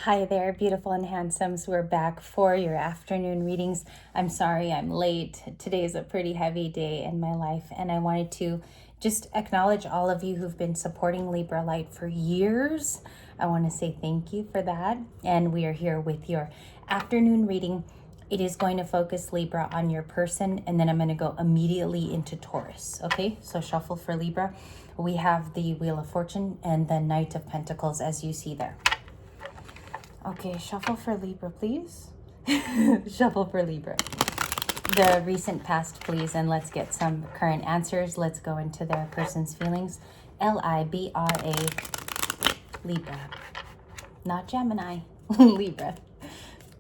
Hi there, beautiful and handsomes. We're back for your afternoon readings. I'm sorry I'm late. Today is a pretty heavy day in my life, and I wanted to just acknowledge all of you who've been supporting Libra Light for years. I want to say thank you for that. And we are here with your afternoon reading. It is going to focus, Libra, on your person, and then I'm going to go immediately into Taurus. Okay, so shuffle for Libra. We have the Wheel of Fortune and the Knight of Pentacles, as you see there. Okay, shuffle for Libra, please. Shuffle for Libra. The recent past, please, and let's get some current answers. Let's go into their person's feelings. Libra. Libra. Not Gemini. Libra.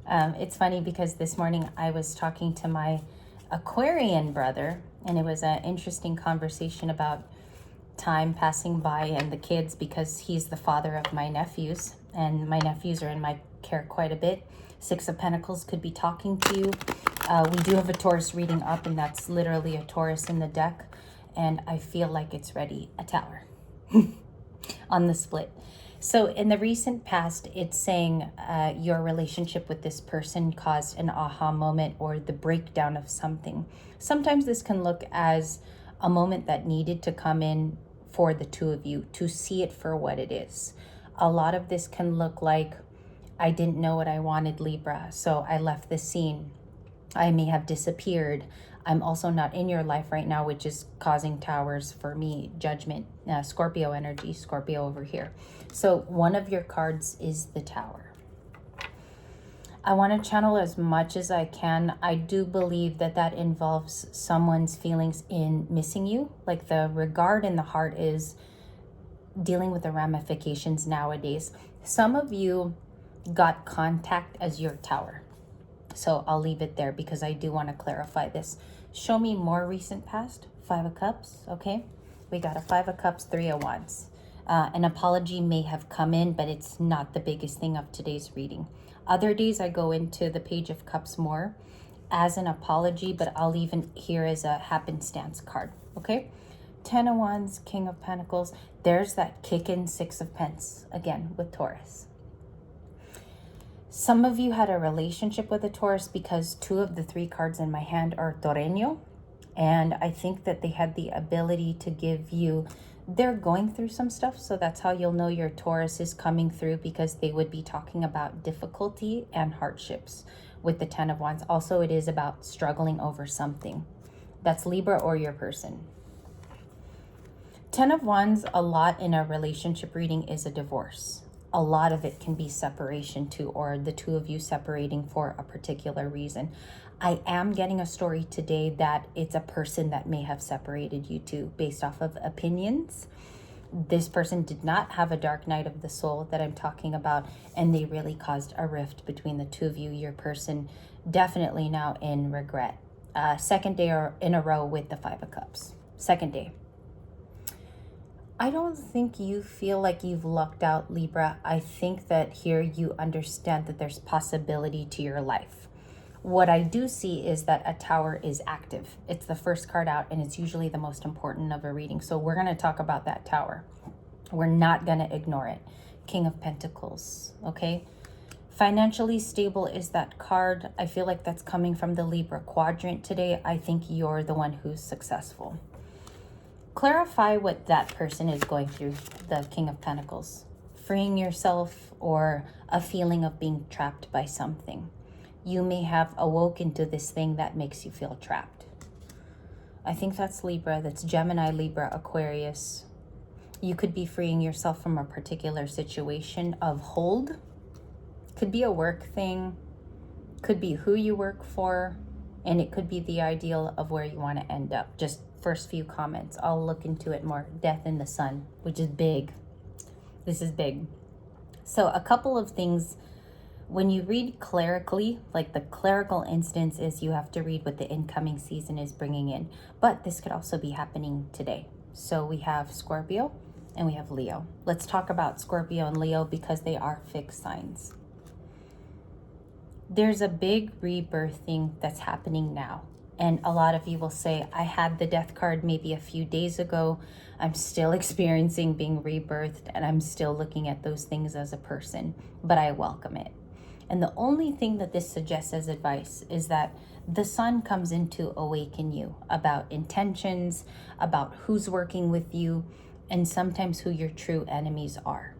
It's funny because this morning I was talking to my Aquarian brother, and it was an interesting conversation about time passing by and the kids, because he's the father of my nephews, and my nephews are in my care quite a bit. Six of Pentacles could be talking to you. We do have a Taurus reading up, and that's literally a Taurus in the deck, and I feel like it's ready. A Tower on the split. So in the recent past, it's saying your relationship with this person caused an aha moment or the breakdown of something. Sometimes this can look as a moment that needed to come in for the two of you to see it for what it is. A lot of this can look like, I didn't know what I wanted, Libra, so I left the scene. I may have disappeared. I'm also not in your life right now, which is causing towers for me. Judgment, Scorpio energy, Scorpio over here. So one of your cards is the Tower. I want to channel as much as I can. I do believe that that involves someone's feelings in missing you. Like the regard in the heart is dealing with the ramifications nowadays. Some of you got contact as your Tower. So I'll leave it there because I do want to clarify this. Show me more recent past. Five of Cups, okay? We got a Five of Cups, Three of Wands. An apology may have come in, but it's not the biggest thing of today's reading. Other days I go into the Page of Cups more as an apology, but I'll even here as a happenstance card, okay? Ten of Wands, King of Pentacles. There's that kick in Six of Pence again with Taurus. Some of you had a relationship with a Taurus because two of the three cards in my hand are Torreño. And I think that they had the ability to give you, they're going through some stuff. So that's how you'll know your Taurus is coming through, because they would be talking about difficulty and hardships with the Ten of Wands. Also, it is about struggling over something. That's Libra or your person. Ten of Wands, a lot in a relationship reading is a divorce. A lot of it can be separation too, or the two of you separating for a particular reason. I am getting a story today that it's a person that may have separated you two based off of opinions. This person did not have a dark night of the soul that I'm talking about, and they really caused a rift between the two of you. Your person definitely now in regret. Second day in a row with the Five of Cups. Second day. I don't think you feel like you've lucked out, Libra. I think that here you understand that there's possibility to your life. What I do see is that a Tower is active. It's the first card out, and it's usually the most important of a reading. So we're going to talk about that Tower. We're not going to ignore it. King of Pentacles, okay? Financially stable is that card. I feel like that's coming from the Libra quadrant today. I think you're the one who's successful. Clarify what that person is going through, the King of Pentacles. Freeing yourself or a feeling of being trapped by something. You may have awoken to this thing that makes you feel trapped. I think that's Libra. That's Gemini, Libra, Aquarius. You could be freeing yourself from a particular situation of hold. Could be a work thing. Could be who you work for. And it could be the ideal of where you want to end up. Just first few comments. I'll look into it more. Death in the Sun, which is big. This is big. So a couple of things. When you read clerically, like the clerical instance is you have to read what the incoming season is bringing in. But this could also be happening today. So we have Scorpio and we have Leo. Let's talk about Scorpio and Leo because they are fixed signs. There's a big rebirthing that's happening now. And a lot of you will say, I had the death card maybe a few days ago. I'm still experiencing being rebirthed, and I'm still looking at those things as a person, but I welcome it. And the only thing that this suggests as advice is that the sun comes in to awaken you about intentions, about who's working with you, and sometimes who your true enemies are.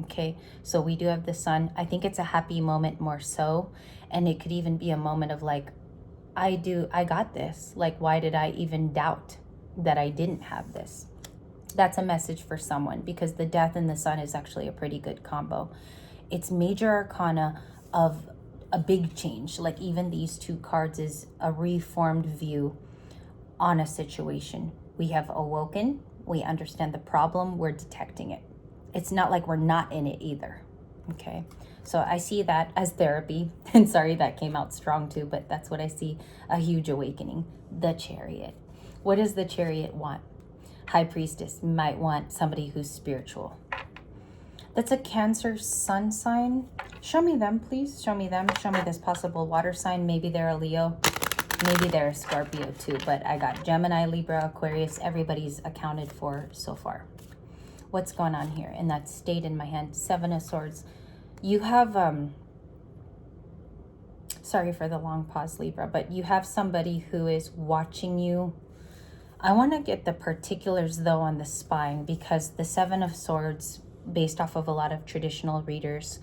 Okay, so we do have the sun. I think it's a happy moment more so. And it could even be a moment of like, I got this. Like, why did I even doubt that I didn't have this? That's a message for someone, because the death and the sun is actually a pretty good combo. It's major arcana of a big change. Like even these two cards is a reformed view on a situation. We have awoken, we understand the problem, we're detecting it. It's not like we're not in it either. Okay, so I see that as therapy. And sorry, that came out strong too, but that's what I see, a huge awakening. The Chariot. What does the Chariot want? High Priestess might want somebody who's spiritual. That's a Cancer sun sign. Show me them, please. Show me them. Show me this possible water sign. Maybe they're a Leo. Maybe they're a Scorpio too, but I got Gemini, Libra, Aquarius. Everybody's accounted for so far. What's going on here? And that stayed in my hand. Seven of Swords. You have, sorry for the long pause, Libra, but you have somebody who is watching you. I want to get the particulars though on the spine, because the Seven of Swords, based off of a lot of traditional readers,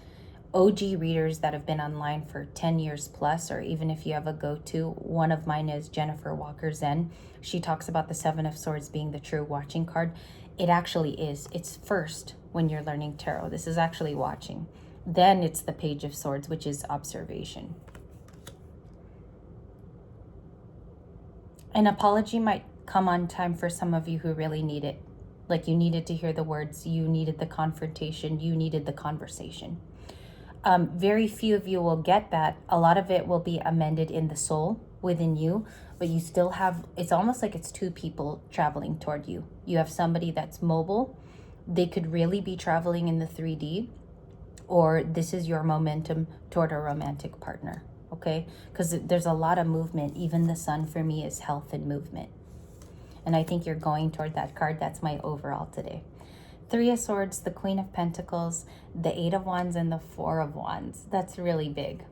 OG readers that have been online for 10 years plus, or even if you have a go-to, one of mine is Jennifer Walker Zen. She talks about the Seven of Swords being the true watching card. It actually is. It's first when you're learning tarot. This is actually watching. Then it's the Page of Swords, which is observation. An apology might come on time for some of you who really need it. Like you needed to hear the words, you needed the confrontation, you needed the conversation. Very few of you will get that. A lot of it will be amended in the soul within you, but you still have, it's almost like it's two people traveling toward you. You have somebody that's mobile. They could really be traveling in the 3D, or this is your momentum toward a romantic partner, okay? Because there's a lot of movement. Even the sun for me is health and movement. And I think you're going toward that card. That's my overall today. Three of Swords, the Queen of Pentacles, the Eight of Wands, and the Four of Wands. That's really big.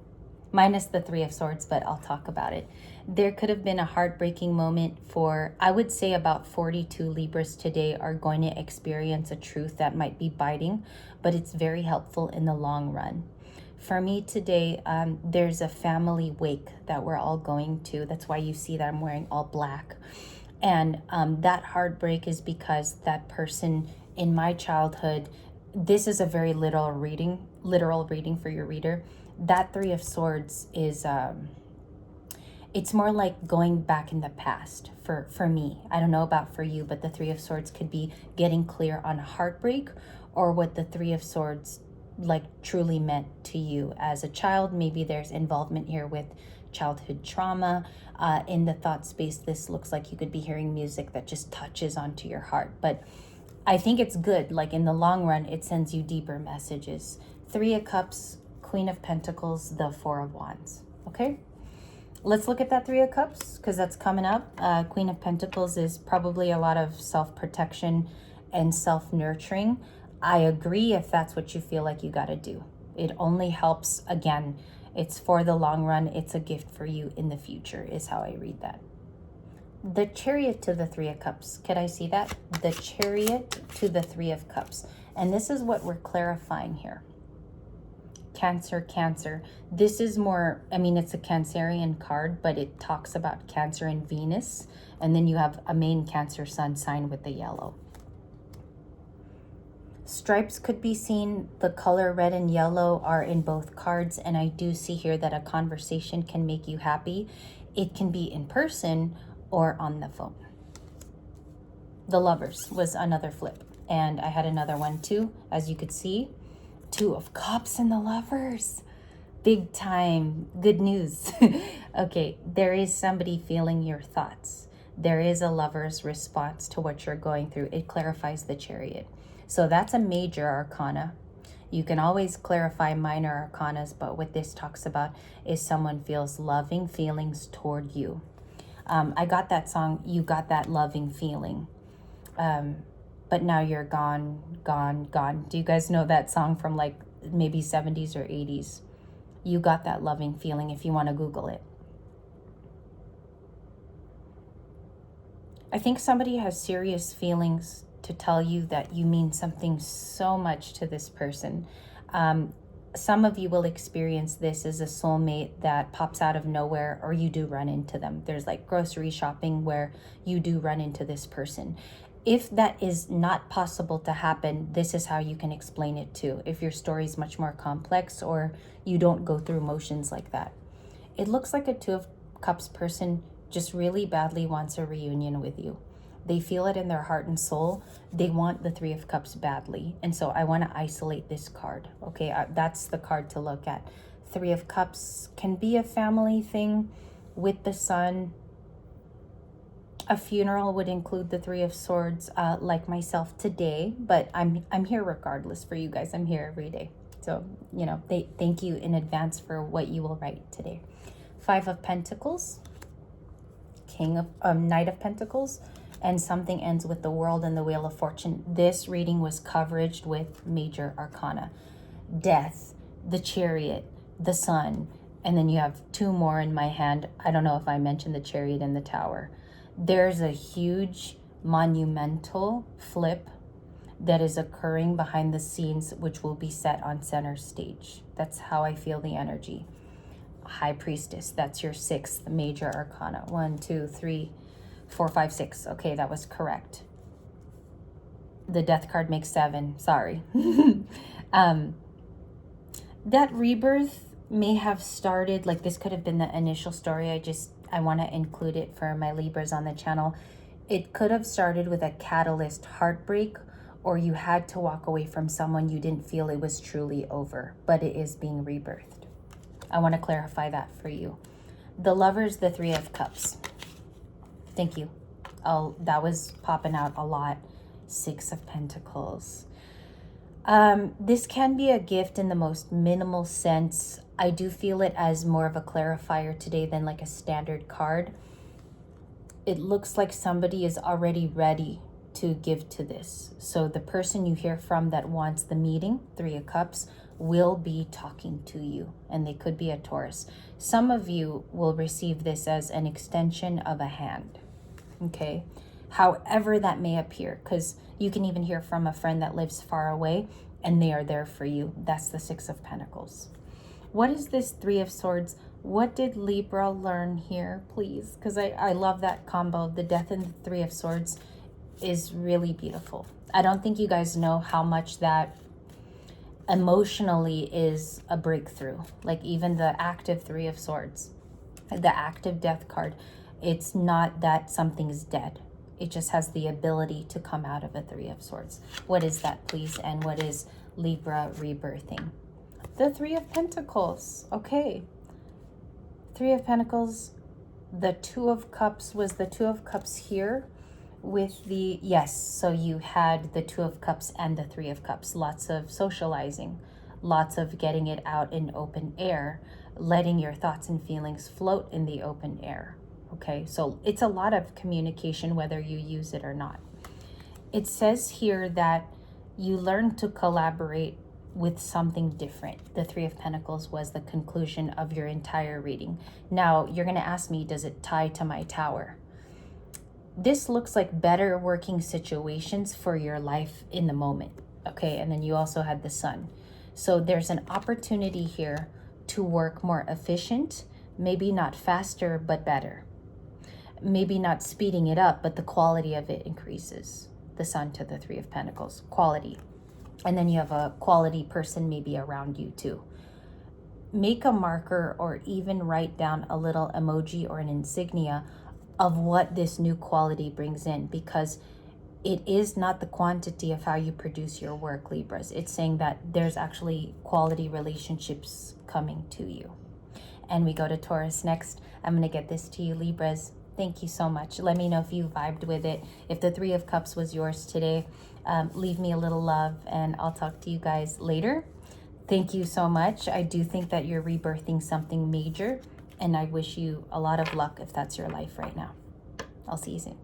Minus the Three of Swords, but I'll talk about it. There could have been a heartbreaking moment for, I would say about 42 Libras today are going to experience a truth that might be biting, but it's very helpful in the long run. For me today, there's a family wake that we're all going to. That's why you see that I'm wearing all black. And that heartbreak is because that person in my childhood, this is a very literal reading for your reader. That Three of Swords is, it's more like going back in the past for me. I don't know about for you, but the Three of Swords could be getting clear on heartbreak, or what the Three of Swords like truly meant to you as a child. Maybe there's involvement here with childhood trauma. In the thought space, this looks like you could be hearing music that just touches onto your heart. But I think it's good. Like in the long run, it sends you deeper messages. Three of Cups, Queen of Pentacles, the Four of Wands. Okay, let's look at that Three of Cups, because that's coming up. Queen of Pentacles is probably a lot of self-protection and self-nurturing. I agree if that's what you feel like you got to do. It only helps, again, it's for the long run. It's a gift for you in the future is how I read that. The Chariot to the Three of Cups. Could I see that? The Chariot to the Three of Cups. And this is what we're clarifying here. Cancer, Cancer. This is more, I mean, it's a Cancerian card, but it talks about Cancer and Venus. And then you have a main Cancer sun sign with the yellow. Stripes could be seen. The color red and yellow are in both cards. And I do see here that a conversation can make you happy. It can be in person or on the phone. The Lovers was another flip. And I had another one too, as you could see. Two of Cups and the Lovers. Big time. Good news. Okay, there is somebody feeling your thoughts. There is a lover's response to what you're going through. It clarifies the Chariot. So that's a major arcana. You can always clarify minor arcanas, but what this talks about is someone feels loving feelings toward you. I got that song, You Got That Loving Feeling. But now you're gone, gone, gone. Do you guys know that song from like maybe 70s or 80s? You Got That Loving Feeling, if you want to Google it. I think somebody has serious feelings to tell you that you mean something so much to this person. Some of you will experience this as a soulmate that pops out of nowhere, or you do run into them. There's like grocery shopping where you do run into this person. If that is not possible to happen, this is how you can explain it too. If your story is much more complex or you don't go through motions like that. It looks like a Two of Cups person just really badly wants a reunion with you. They feel it in their heart and soul. They want the Three of Cups badly. And so I want to isolate this card. Okay, that's the card to look at. Three of Cups can be a family thing with the Sun. A funeral would include the Three of Swords, like myself today. But I'm here regardless for you guys. I'm here every day. So, you know, thank you in advance for what you will write today. Five of Pentacles. Knight of Pentacles. And something ends with the World and the Wheel of Fortune. This reading was coveraged with major arcana. Death, the Chariot, the Sun, and then you have two more in my hand. I don't know if I mentioned the Chariot and the Tower. There's a huge monumental flip that is occurring behind the scenes, which will be set on center stage. That's how I feel the energy. High Priestess, that's your sixth major arcana. 1, 2, 3, 4, 5, 6. Okay, that was correct. The Death card makes 7. Sorry. That rebirth may have started, like this could have been the initial story. I want to include it for my Libras on the channel. It could have started with a catalyst heartbreak, or you had to walk away from someone you didn't feel it was truly over, but it is being rebirthed. I want to clarify that for you. The Lovers, the Three of Cups. Thank you. Oh, that was popping out a lot. Six of Pentacles. This can be a gift in the most minimal sense. I do feel it as more of a clarifier today than like a standard card. It looks like somebody is already ready to give to this. So the person you hear from that wants the meeting, Three of Cups, will be talking to you, and they could be a Taurus. Some of you will receive this as an extension of a hand. Okay, however that may appear, because you can even hear from a friend that lives far away and they are there for you. That's the Six of Pentacles. What is this Three of Swords? What did Libra learn here, please? Because I love that combo. The Death and the Three of Swords is really beautiful. I don't think you guys know how much that emotionally is a breakthrough. Like even the active Three of Swords, the active Death card, it's not that something's dead. It just has the ability to come out of a Three of Swords. What is that, please? And what is Libra rebirthing? The Three of Pentacles. Okay. Three of Pentacles. The Two of Cups was the Two of Cups here with the, yes, so you had the Two of Cups and the Three of Cups. Lots of socializing, lots of getting it out in open air, letting your thoughts and feelings float in the open air. Okay, so it's a lot of communication, whether you use it or not. It says here that you learn to collaborate with something different. The Three of Pentacles was the conclusion of your entire reading. Now, you're going to ask me, does it tie to my Tower? This looks like better working situations for your life in the moment. Okay, and then you also had the Sun. So there's an opportunity here to work more efficient, maybe not faster, but better. Maybe not speeding it up, but the quality of it increases. The Sun to the Three of Pentacles, quality. And then you have a quality person maybe around you too. Make a marker or even write down a little emoji or an insignia of what this new quality brings in, because it is not the quantity of how you produce your work, Libras. It's saying that there's actually quality relationships coming to you. And we go to Taurus next. I'm going to get this to you, Libras. Thank you so much. Let me know if you vibed with it. If the Three of Cups was yours today, leave me a little love and I'll talk to you guys later. Thank you so much. I do think that you're rebirthing something major And I wish you a lot of luck if that's your life right now. I'll see you soon.